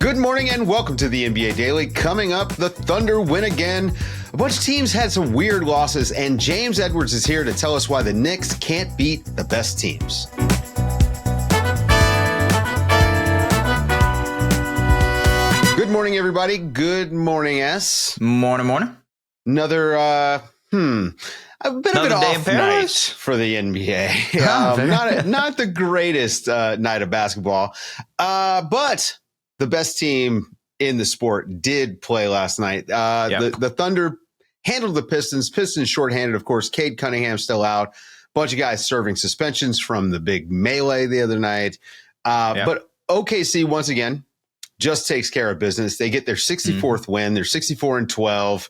Good morning and welcome to the NBA Daily. Coming up, the Thunder win again. A bunch of teams had some weird losses, and James Edwards is here to tell us why the Knicks can't beat the best teams. Good morning, everybody. Good morning, Es. Morning. Another, a bit of an off night for the NBA. Not the greatest night of basketball, but the best team in the sport did play last night. The Thunder handled the Pistons. Pistons shorthanded, of course. Cade Cunningham still out. Bunch of guys serving suspensions from the big melee the other night. But OKC, once again, just takes care of business. They get their 64th win. They're 64-12.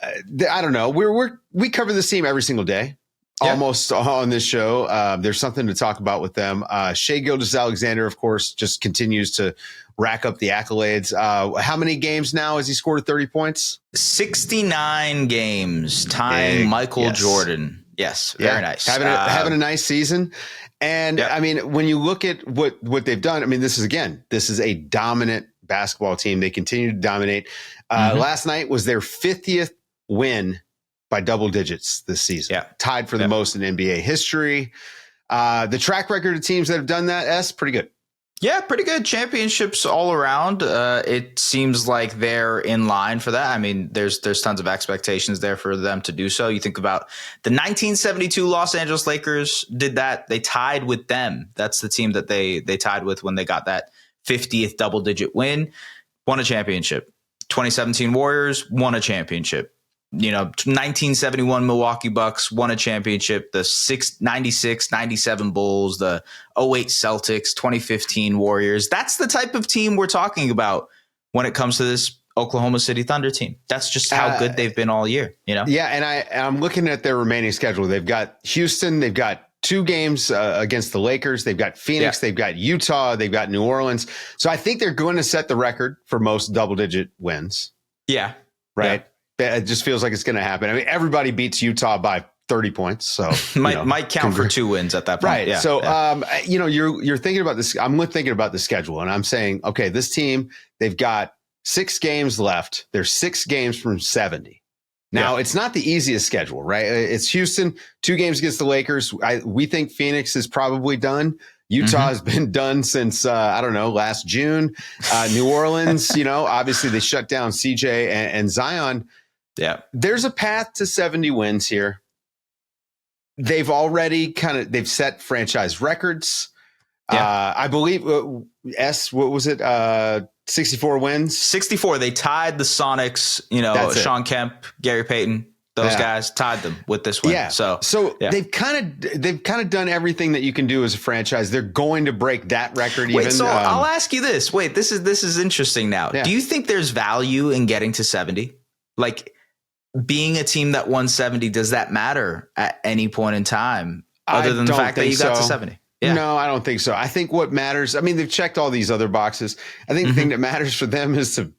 I don't know. We cover this team every single day, almost on this show. There's something to talk about with them. Shai Gilgeous-Alexander, of course, just continues to rack up the accolades. How many games now has he scored 30 points? 69 games, tying Michael Jordan. Yes, very nice. Having a nice season. And I mean, when you look at what they've done, I mean, this is a dominant basketball team. They continue to dominate. Last night was their 50th win by double digits this season, tied for the most in NBA history. The track record of teams that have done that, pretty good. Yeah, pretty good. Championships all around. It seems like they're in line for that. I mean, there's tons of expectations there for them to do so. You think about the 1972 Los Angeles Lakers did that. They tied with them. That's the team that they tied with when they got that 50th double-digit win, won a championship. 2017 Warriors won a championship. 1971 Milwaukee Bucks won a championship. The 96, 97 Bulls, the 08 Celtics, 2015 Warriors. That's the type of team we're talking about when it comes to this Oklahoma City Thunder team. That's just how good they've been all year. Yeah, and I'm looking at their remaining schedule. They've got Houston. They've got 2 games against the Lakers. They've got Phoenix. They've got Utah. They've got New Orleans. So I think they're going to set the record for most double-digit wins. Yeah. Right? Yeah. It just feels like it's going to happen. I mean, everybody beats Utah by 30 points. So might count for 2 wins at that point. Right. Yeah, so, you're thinking about this. I'm thinking about the schedule and I'm saying, okay, this team, they've got 6 games left. They're 6 games from 70. Now, it's not the easiest schedule, right? It's Houston, 2 games against the Lakers. We think Phoenix is probably done. Utah has been done since, last June. New Orleans, obviously they shut down CJ and Zion. Yeah. There's a path to 70 wins here. They've already they've set franchise records. I believe, what was it? 64 wins? 64. They tied the Sonics, Sean Kemp, Gary Payton, those guys tied them with this win. Yeah. So they've kind of done everything that you can do as a franchise. They're going to break that record. I'll ask you this. Wait, this is interesting now. Yeah. Do you think there's value in getting to 70? Like being a team that won 70, does that matter at any point in time other than the fact that you got to 70? Yeah. No, I don't think so. I think what matters, I mean, they've checked all these other boxes. I think the thing that matters for them is to,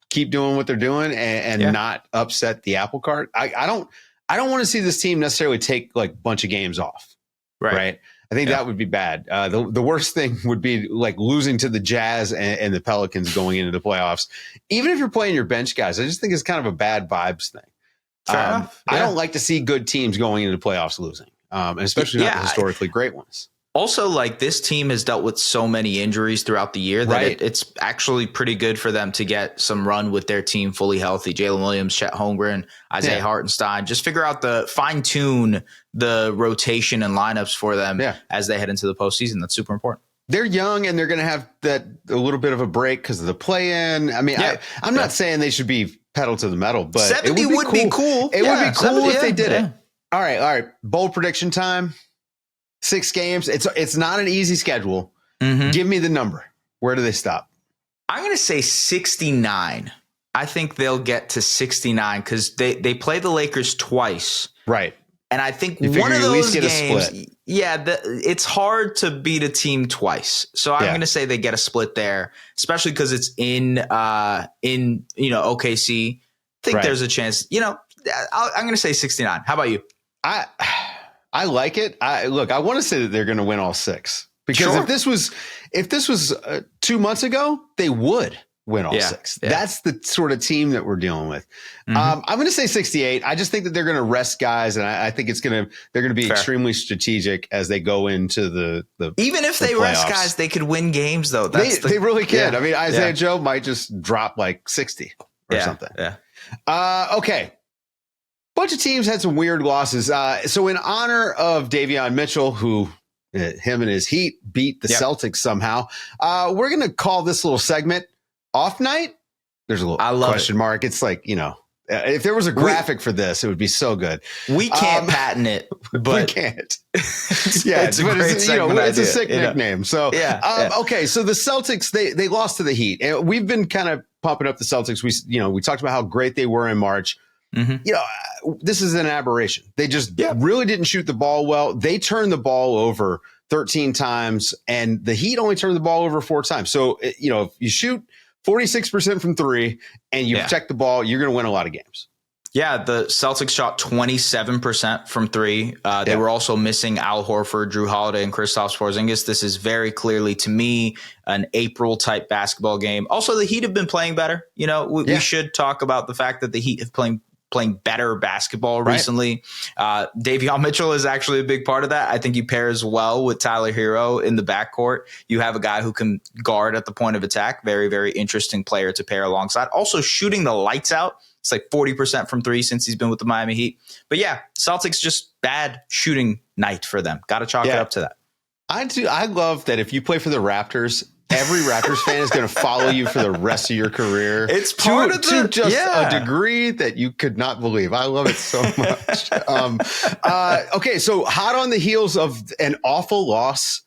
keep doing what they're doing and not upset the apple cart. I don't want to see this team necessarily take like a bunch of games off. Right. I think that would be bad. The worst thing would be like losing to the Jazz and the Pelicans going into the playoffs. Even if you're playing your bench guys, I just think it's kind of a bad vibes thing. Fair enough. I don't like to see good teams going into the playoffs losing, and especially not the historically great ones. Also, like this team has dealt with so many injuries throughout the year that it's actually pretty good for them to get some run with their team fully healthy. Jalen Williams, Chet Holmgren, Isaiah Hartenstein, just figure out fine tune the rotation and lineups for them as they head into the postseason. That's super important. They're young and they're going to have a little bit of a break because of the play-in. I mean, I'm not saying they should be pedal to the metal, but 70 would be cool. It would be cool if they did it. All right. Bold prediction time. 6 games. It's not an easy schedule. Give me the number. Where do they stop? I'm going to say 69. I think they'll get to 69 because they play the Lakers twice. Right. And I think one of those games, it's hard to beat a team twice. So I'm going to say they get a split there, especially because it's in OKC. I think there's a chance. I'm going to say 69. How about you? I like it. I want to say that they're going to win all 6. Because if this was 2 months ago, they would win all six. Yeah. That's the sort of team that we're dealing with. I'm going to say 68. I just think that they're going to rest guys, and I think they're going to be extremely strategic as they go into the even if they playoffs. Rest guys, they could win games though. They really can. Yeah. I mean, Isaiah Joe might just drop like 60 or something. Yeah. Okay. Bunch of teams had some weird losses. So in honor of Davion Mitchell, who him and his Heat beat the Celtics somehow, we're going to call this little segment Off Night. There's a little question mark. It's like, if there was a graphic for this, it would be so good. We can't patent it, but we can't. It's a great segment. It's a sick nickname. So, okay. So the Celtics, they lost to the Heat, and we've been kind of pumping up the Celtics. We talked about how great they were in March. This is an aberration. They just really didn't shoot the ball well. They turned the ball over 13 times, and the Heat only turned the ball over 4 times. So, if you shoot 46% from 3 and you protect the ball, you're going to win a lot of games. Yeah, the Celtics shot 27% from 3. They were also missing Al Horford, Drew Holiday, and Kristaps Porzingis. This is very clearly, to me, an April-type basketball game. Also, the Heat have been playing better. We should talk about the fact that the Heat have playing better basketball recently. Davion Mitchell is actually a big part of that. I think he pairs well with Tyler Hero in the backcourt. You have a guy who can guard at the point of attack. Very, very interesting player to pair alongside. Also shooting the lights out. It's like 40% from 3 since he's been with the Miami Heat. But Celtics just bad shooting night for them. Got to chalk it up to that. I love that if you play for the Raptors, every Raptors fan is going to follow you for the rest of your career. It's part of to just a degree that you could not believe. I love it so much. Okay, so hot on the heels of an awful loss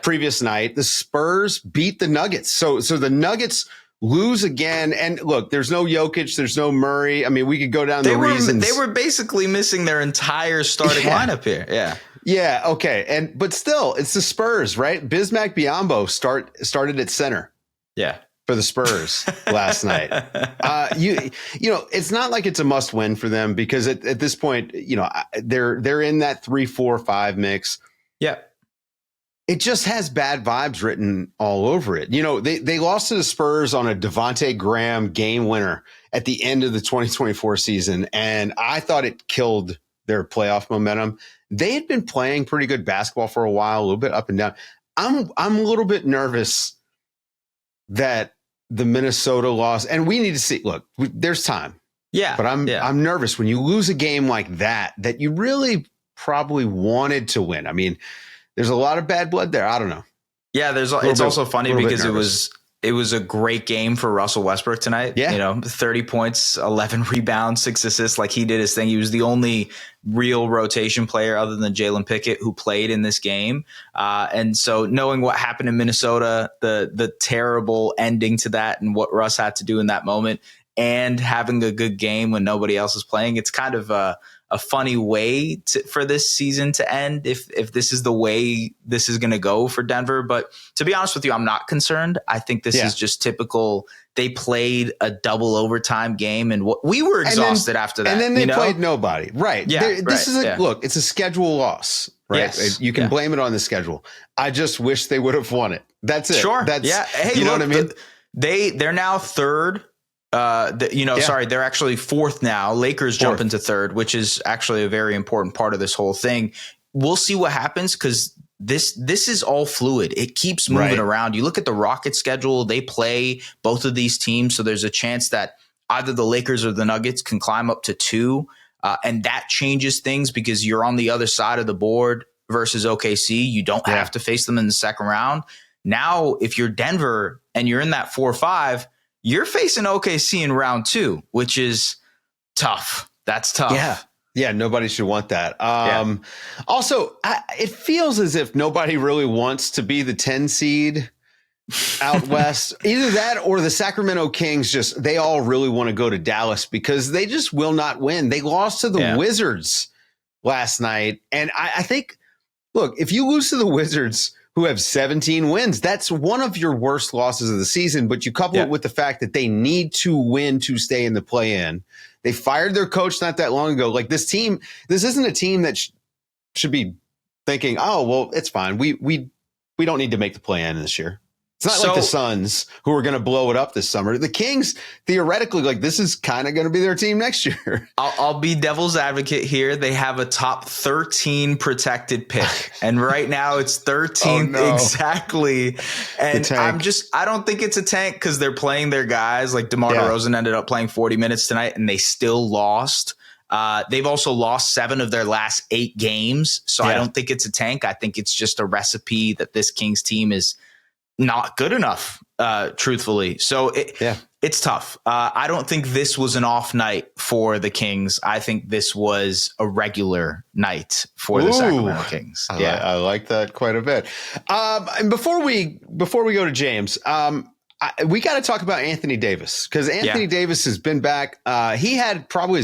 previous night, the Spurs beat the Nuggets. So the Nuggets lose again. And look, there's no Jokic, there's no Murray. I mean, we could go down the reasons. They were basically missing their entire starting lineup here. Yeah. Yeah, okay. But still, it's the Spurs, right? Bismack Biyombo started at center. Yeah. For the Spurs last night. It's not like it's a must win for them because at this point, they're in that 3-4-5 mix. Yeah. It just has bad vibes written all over it. They lost to the Spurs on a Devontae Graham game winner at the end of the 2024 season, and I thought it killed their playoff momentum. They had been playing pretty good basketball for a while, a little bit up and down. I'm a little bit nervous that the Minnesota loss, and we need to see. Look, there's time. Yeah, but I'm nervous when you lose a game like that you really probably wanted to win. I mean, there's a lot of bad blood there. I don't know. Yeah, it's also funny because it was a great game for Russell Westbrook tonight. Yeah. 30 points, 11 rebounds, 6 assists. Like, he did his thing. He was the only real rotation player other than Jalen Pickett who played in this game. And so knowing what happened in Minnesota, the terrible ending to that and what Russ had to do in that moment, and having a good game when nobody else is playing, it's kind of a funny way for this season to end if this is the way this is going to go for Denver. But to be honest with you, I'm not concerned. I think this is just typical. They played a double overtime game, and we were exhausted after that. And then they played nobody. Right. Yeah, look, it's a schedule loss. Right. Yes. You can blame it on the schedule. I just wish they would have won it. That's it. Sure. Hey, you know what I mean? They're now third. They're actually fourth now. Lakers jump into third, which is actually a very important part of this whole thing. We'll see what happens because this is all fluid. It keeps moving around. You look at the Rockets schedule, they play both of these teams. So there's a chance that either the Lakers or the Nuggets can climb up to 2. And that changes things because you're on the other side of the board versus OKC. You don't have to face them in the second round. Now, if you're Denver and you're in that 4-5, you're facing OKC in round 2, which is tough. That's tough. Yeah. Nobody should want that. Also, it feels as if nobody really wants to be the 10 seed out west. Either that or the Sacramento Kings they all really want to go to Dallas because they just will not win. They lost to the Wizards last night. And I think, look, if you lose to the Wizards, who have 17 wins, that's one of your worst losses of the season. But you couple it with the fact that they need to win to stay in the play-in. They fired their coach not that long ago. Like, this isn't a team that should be thinking, oh, well, it's fine. We we don't need to make the play-in this year. It's not like the Suns who are going to blow it up this summer. The Kings, theoretically, like this is kind of going to be their team next year. I'll be devil's advocate here. They have a top 13 protected pick. And right now it's 13th exactly. And I don't think it's a tank because they're playing their guys. Like DeMar DeRozan ended up playing 40 minutes tonight and they still lost. They've also lost 7 of their last 8 games. So I don't think it's a tank. I think it's just a recipe that this Kings team is not good enough, truthfully. So it's tough. I don't think this was an off night for the Kings. I think this was a regular night for the Sacramento Kings. I like that quite a bit. And before we go to James, we got to talk about Anthony Davis because Anthony Davis has been back. He had probably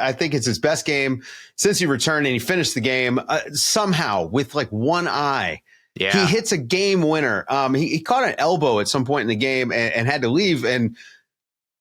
I think it's his best game since he returned, and he finished the game somehow with like one eye. Yeah. He hits a game winner. He caught an elbow at some point in the game and had to leave. And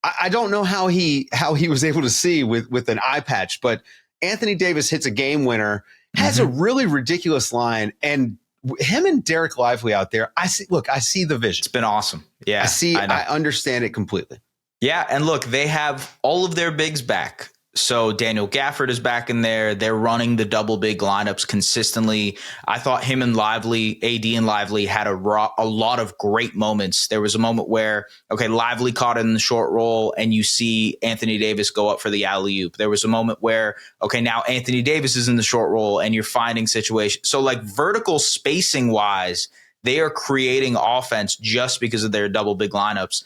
I don't know how he was able to see with an eye patch, but Anthony Davis hits a game winner, has a really ridiculous line, and him and Derek Lively out there. I see the vision. It's been awesome. Yeah, I understand it completely. Yeah, and look, they have all of their bigs back. So Daniel Gafford is back in there. They're running the double big lineups consistently. I thought him and Lively, AD and Lively had a lot of great moments. There was a moment where, Lively caught it in the short roll and you see Anthony Davis go up for the alley-oop. There was a moment where, now Anthony Davis is in the short roll and you're finding situations. So like vertical spacing wise, they are creating offense just because of their double big lineups,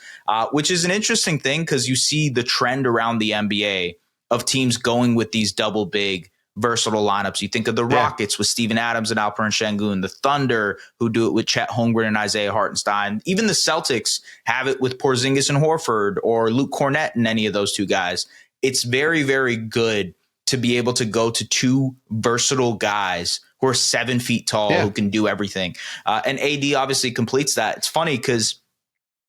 which is an interesting thing because you see the trend around the NBA of teams going with these double big versatile lineups. You think of the Rockets with Steven Adams and Alperen Şengün, the Thunder who do it with Chet Holmgren and Isaiah Hartenstein. Even the Celtics have it with Porzingis and Horford or Luke Kornet and any of those two guys. It's very, very good to be able to go to 2 versatile guys who are 7 feet tall, who can do everything. And AD obviously completes that. It's funny because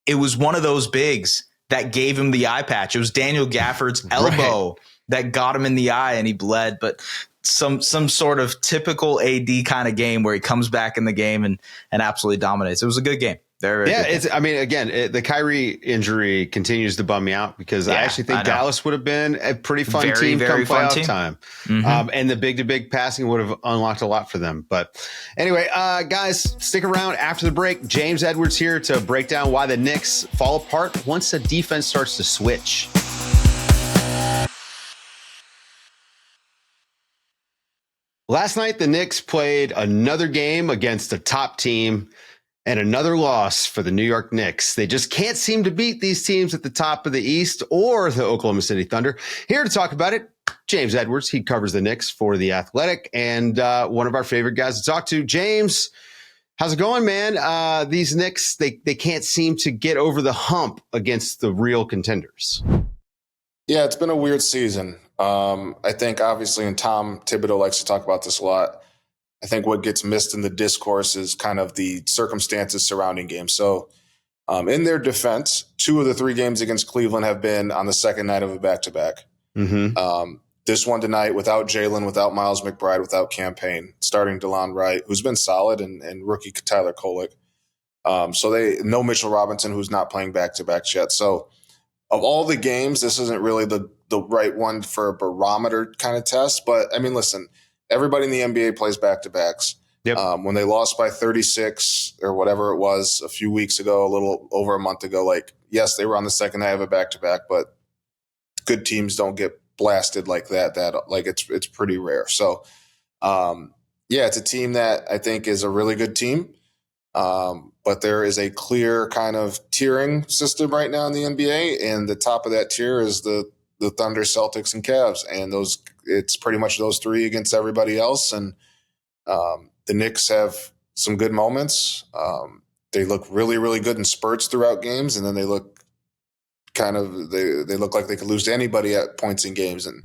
it was one of those bigs that gave him the eye patch. It was Daniel Gafford's elbow that got him in the eye and he bled. But some sort of typical AD kind of game where he comes back in the game and absolutely dominates. It was a good game. The Kyrie injury continues to bum me out because I actually think Dallas would have been a pretty fun team come playoff time. And the big-to-big passing would have unlocked a lot for them. But anyway, guys, stick around after the break. James Edwards here to break down why the Knicks fall apart once the defense starts to switch. Last night, the Knicks played another game against a top team and another loss for the New York Knicks. They just can't seem to beat these teams at the top of the East or the Oklahoma City Thunder. Here to talk about it, James Edwards. He covers the Knicks for The Athletic and one of our favorite guys to talk to. James, how's it going, man? These Knicks, they can't seem to get over the hump against the real contenders. Yeah, it's been a weird season. I think obviously, and Tom Thibodeau likes to talk about this a lot, I think what gets missed in the discourse is kind of the circumstances surrounding games. So in their defense, 2 of the 3 games against Cleveland have been on the second night of a back-to-back. This one tonight without Jalen, without Miles McBride, without Campaign, starting DeLon Wright, who's been solid, and rookie Tyler Kolek. No Mitchell Robinson, who's not playing back-to-backs yet. So of all the games, this isn't really the right one for a barometer kind of test. But, I mean, listen, everybody in the NBA plays back-to-backs. Yep. When they lost by 36 or whatever it was a few weeks ago, a little over a month ago, yes, they were on the second night of a back-to-back, but good teams don't get blasted like that. It's pretty rare. So, it's a team that I think is a really good team. But there is a clear kind of tiering system right now in the NBA, and the top of that tier is the Thunder, Celtics, and Cavs, and it's pretty much those 3 against everybody else. And the Knicks have some good moments. They look really, really good in spurts throughout games, and then they look they look like they could lose to anybody at points in games. And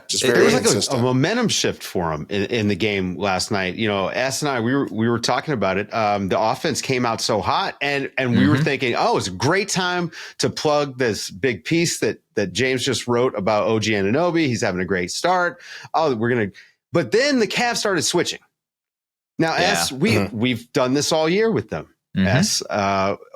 just there was like a momentum shift for them in the game last night. You know, S and I, we were talking about it. The offense came out so hot, and we were thinking, it's a great time to plug this big piece that James just wrote about OG Anunoby. He's having a great start. But then the Cavs started switching. Now, S, we've done this all year with them. S,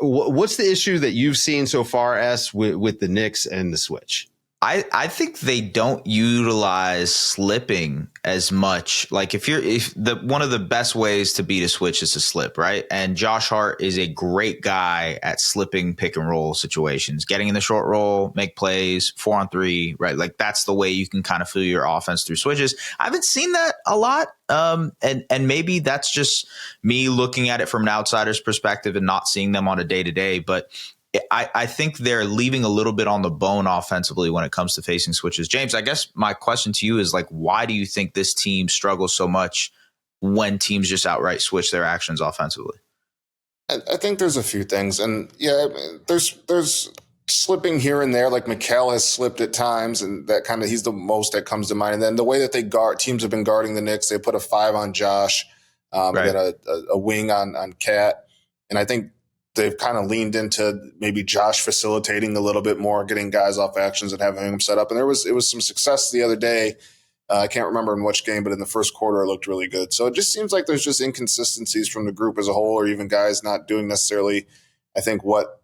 what's the issue that you've seen so far, S, with the Knicks and the switch? I think they don't utilize slipping as much. Like one of the best ways to beat a switch is to slip, right? And Josh Hart is a great guy at slipping pick and roll situations, getting in the short roll, make plays, 4-on-3, right? Like that's the way you can kind of fuel your offense through switches. I haven't seen that a lot. And maybe that's just me looking at it from an outsider's perspective and not seeing them on a day-to-day, but I think they're leaving a little bit on the bone offensively when it comes to facing switches. James, I guess my question to you is like, why do you think this team struggles so much when teams just outright switch their actions offensively? I think there's a few things. And yeah, there's slipping here and there. Like Mikal has slipped at times, and that kind of, he's the most that comes to mind. And then the way that teams have been guarding the Knicks, they put a 5 on Josh, and then a wing on Cat. And I think they've kind of leaned into maybe Josh facilitating a little bit more, getting guys off actions and having them set up. And it was some success the other day. I can't remember in which game, but in the first quarter, it looked really good. So it just seems like there's just inconsistencies from the group as a whole, or even guys not doing necessarily, I think, what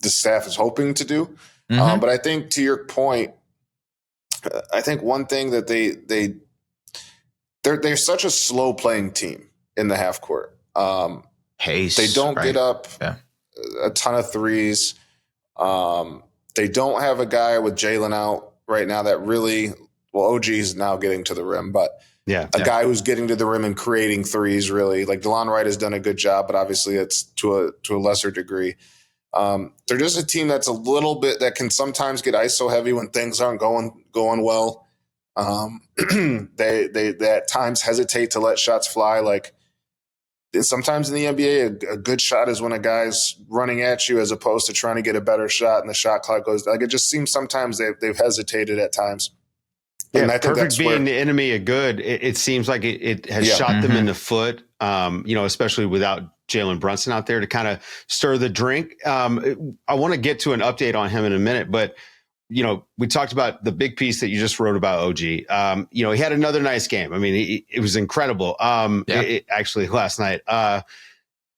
the staff is hoping to do. But I think to your point, I think one thing that they're such a slow playing team in the half court. Pace, they don't get up a ton of threes. They don't have a guy with Jalen out right now that really, OG is now getting to the rim, but a guy who's getting to the rim and creating threes really. Like DeLon Wright has done a good job, but obviously it's to a lesser degree. They're just a team that's a little bit that can sometimes get ISO heavy when things aren't going well. They at times hesitate to let shots fly. Like sometimes in the NBA, a good shot is when a guy's running at you as opposed to trying to get a better shot and the shot clock goes. Like it just seems sometimes they've hesitated at times. And I think perfect being the enemy of good. It seems like it has shot them in the foot. Especially without Jalen Brunson out there to kind of stir the drink. I want to get to an update on him in a minute, but we talked about the big piece that you just wrote about OG. He had another nice game. I mean, it was incredible. Actually last night,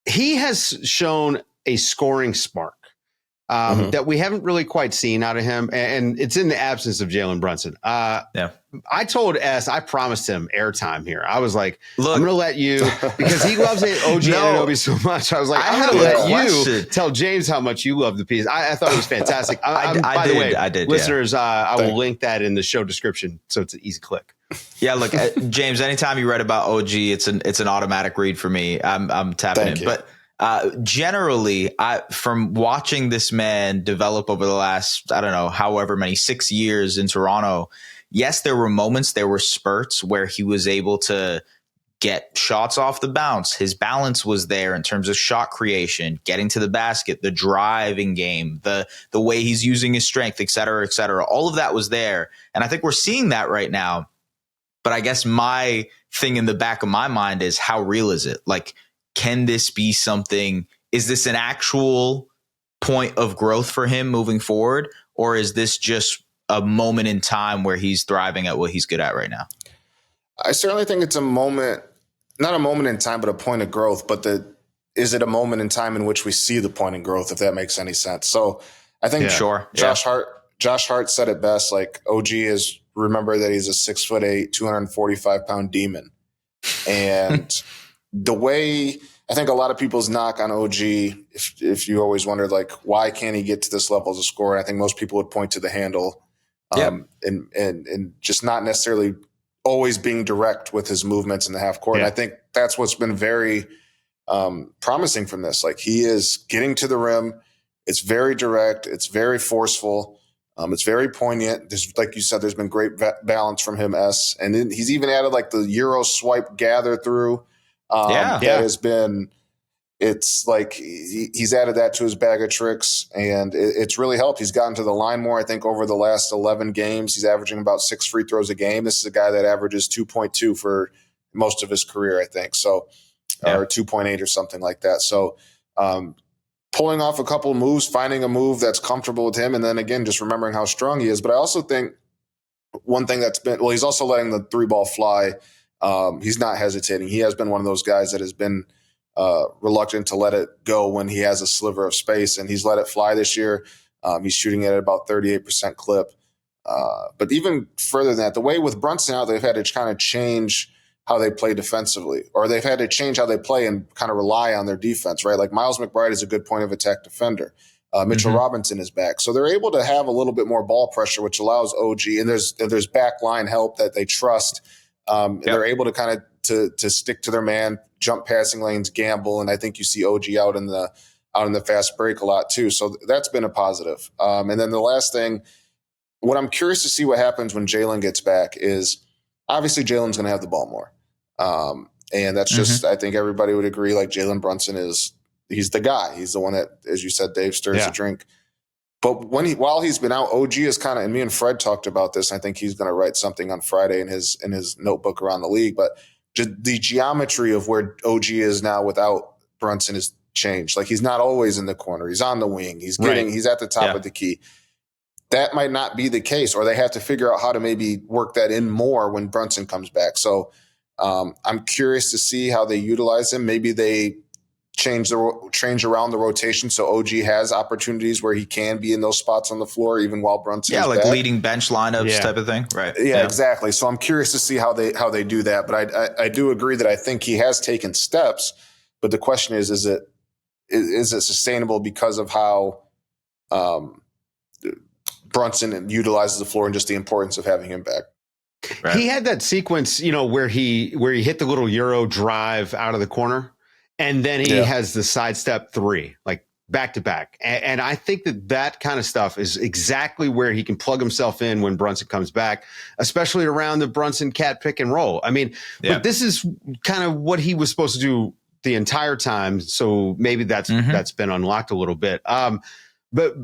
he has shown a scoring spark that we haven't really quite seen out of him. And it's in the absence of Jalen Brunson. I told S, I promised him airtime here. I was like, look, I'm going to let you, because he loves OG Anunoby so much. I was like, I'm going to let you tell James how much you love the piece. I thought it was fantastic. By the way, listeners, I will link that in the show description. So it's an easy click. Yeah, look, James, anytime you read about OG, it's an automatic read for me. I'm tapping in. But generally, from watching this man develop over the last, I don't know, however many, 6 years in Toronto, yes, there were moments, there were spurts where he was able to get shots off the bounce. His balance was there in terms of shot creation, getting to the basket, the driving game, the way he's using his strength, et cetera, et cetera. All of that was there. And I think we're seeing that right now. But I guess my thing in the back of my mind is, how real is it? Like, can this be something? Is this an actual point of growth for him moving forward? Or is this just a moment in time where he's thriving at what he's good at right now? I certainly think it's a moment, not a moment in time, but a point of growth. But is it a moment in time in which we see the point of growth, if that makes any sense? So I think Josh Hart said it best. Like, OG is, remember that he's a 6'8", 245-pound demon. And the way, I think a lot of people's knock on OG, if you always wondered, like, why can't he get to this level as a scorer? I think most people would point to the handle. And just not necessarily always being direct with his movements in the half court. And I think that's what's been very promising from this. Like, he is getting to the rim. It's very direct. It's very forceful. It's very poignant. Like you said, there's been great balance from him, S. And then he's even added like the Euro swipe gather through. That has been, it's like he's added that to his bag of tricks, and it's really helped. He's gotten to the line more. I think over the last 11 games, he's averaging about 6 free throws a game. This is a guy that averages 2.2 for most of his career, I think. So, or 2.8 or something like that. So, pulling off a couple of moves, finding a move that's comfortable with him, and then again, just remembering how strong he is. But I also think one thing that's been, he's also letting the 3-ball fly. He's not hesitating. He has been one of those guys that has been reluctant to let it go when he has a sliver of space, and he's let it fly this year. He's shooting at about 38% clip. But even further than that, the way with Brunson out, they've had to kind of change how they play defensively, or they've had to change how they play and kind of rely on their defense, right? Like Miles McBride is a good point of attack defender. Mitchell Robinson is back. So they're able to have a little bit more ball pressure, which allows OG, and there's back line help that they trust. And they're able to kind of to stick to their man, jump passing lanes, gamble. And I think you see OG out in the fast break a lot too. So that's been a positive. And then the last thing, what I'm curious to see what happens when Jalen gets back is obviously Jalen's going to have the ball more. And that's just, I think everybody would agree, like Jalen Brunson he's the guy. He's the one that, as you said, Dave, stirs the drink. But while he's been out, OG is kind of, and me and Fred talked about this. I think he's going to write something on Friday in his notebook around the league. But the geometry of where OG is now without Brunson has changed. Like he's not always in the corner. He's on the wing. He's at the top of the key. That might not be the case, or they have to figure out how to maybe work that in more when Brunson comes back. So I'm curious to see how they utilize him. Maybe they change around the rotation so OG has opportunities where he can be in those spots on the floor even while Brunson is back. Leading bench lineups type of thing, right? Yeah, exactly. So I'm curious to see how they do that. But I do agree that I think he has taken steps. But the question is it sustainable because of how Brunson utilizes the floor and just the importance of having him back? Right. He had that sequence, where he hit the little Euro drive out of the corner. And then he has the sidestep three, like back to back. And I think that kind of stuff is exactly where he can plug himself in when Brunson comes back, especially around the Brunson cat pick and roll. I mean, but this is kind of what he was supposed to do the entire time. So maybe that's been unlocked a little bit. But,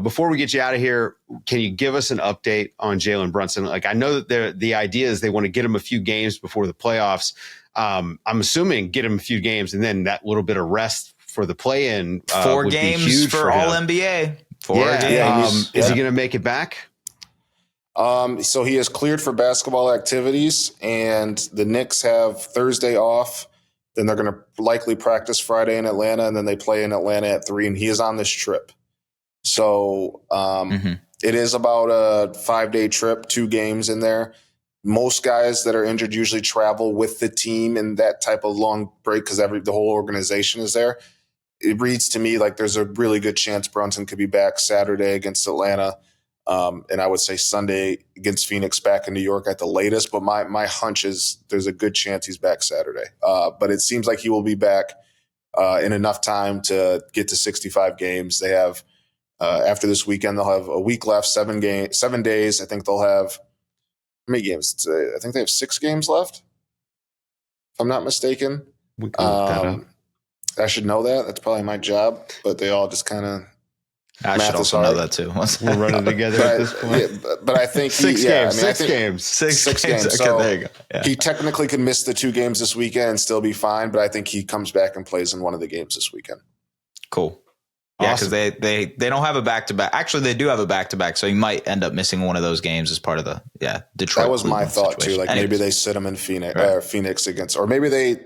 before we get you out of here, can you give us an update on Jalen Brunson? Like, I know that the idea is they want to get him a few games before the playoffs. I'm assuming get him a few games and then that little bit of rest for the play-in. 4 games for all NBA. 4 games. Is he going to make it back? So he is cleared for basketball activities, and the Knicks have Thursday off. Then they're going to likely practice Friday in Atlanta, and then they play in Atlanta at 3, and he is on this trip. So it is about a 5-day trip, 2 games in there. Most guys that are injured usually travel with the team in that type of long break because the whole organization is there. It reads to me like there's a really good chance Brunson could be back Saturday against Atlanta, and I would say Sunday against Phoenix back in New York at the latest. But my hunch is there's a good chance he's back Saturday. But it seems like he will be back in enough time to get to 65 games. They have after this weekend they'll have a week left, 7 days. I think they'll have. How many games? I think they have 6 games left, if I'm not mistaken. We can look that up. I should know that. That's probably my job, but they all just kind of. I should also know that too. We're running together at this point. Yeah, but I think 6 games. 6 games. 6 games. Okay, so there you go. Yeah. He technically could miss the 2 games this weekend and still be fine, but I think he comes back and plays in one of the games this weekend. Cool. Yeah, because they don't have a back-to-back. Actually, they do have a back-to-back, so he might end up missing one of those games as part of the Detroit. That was my thought situation. Too. Like maybe they sit him in Phoenix against, or maybe they.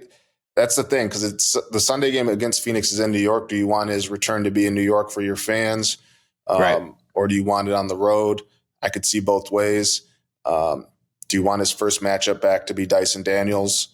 That's the thing because it's the Sunday game against Phoenix is in New York. Do you want his return to be in New York for your fans, or do you want it on the road? I could see both ways. Do you want his first matchup back to be Dyson Daniels?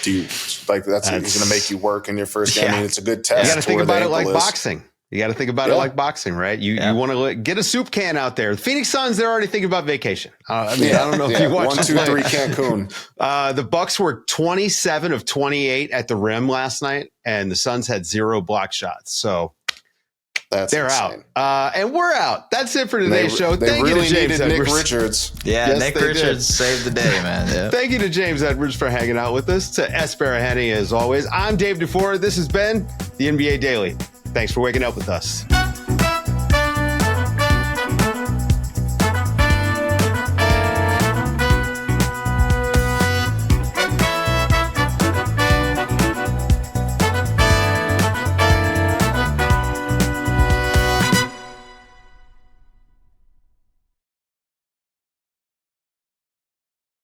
Do you like that's going to make you work in your first game? I mean, it's a good test. You got to think about it like boxing. You got to think about it like boxing, right? You want to get a soup can out there. The Phoenix Suns, they're already thinking about vacation. I don't know if you watched 1, 2, 3 Cancun. The Bucks were 27 of 28 at the rim last night, and the Suns had 0 block shots. So they're insane. out. And we're out. That's it for today's show. They Thank really you to James needed Edwards. Nick Richards. Yeah, yes, Nick Richards saved the day, man. Yeah. Thank you to James Edwards for hanging out with us. To Es Baraheni, as always. I'm Dave DuFour. This has been the NBA Daily. Thanks for waking up with us.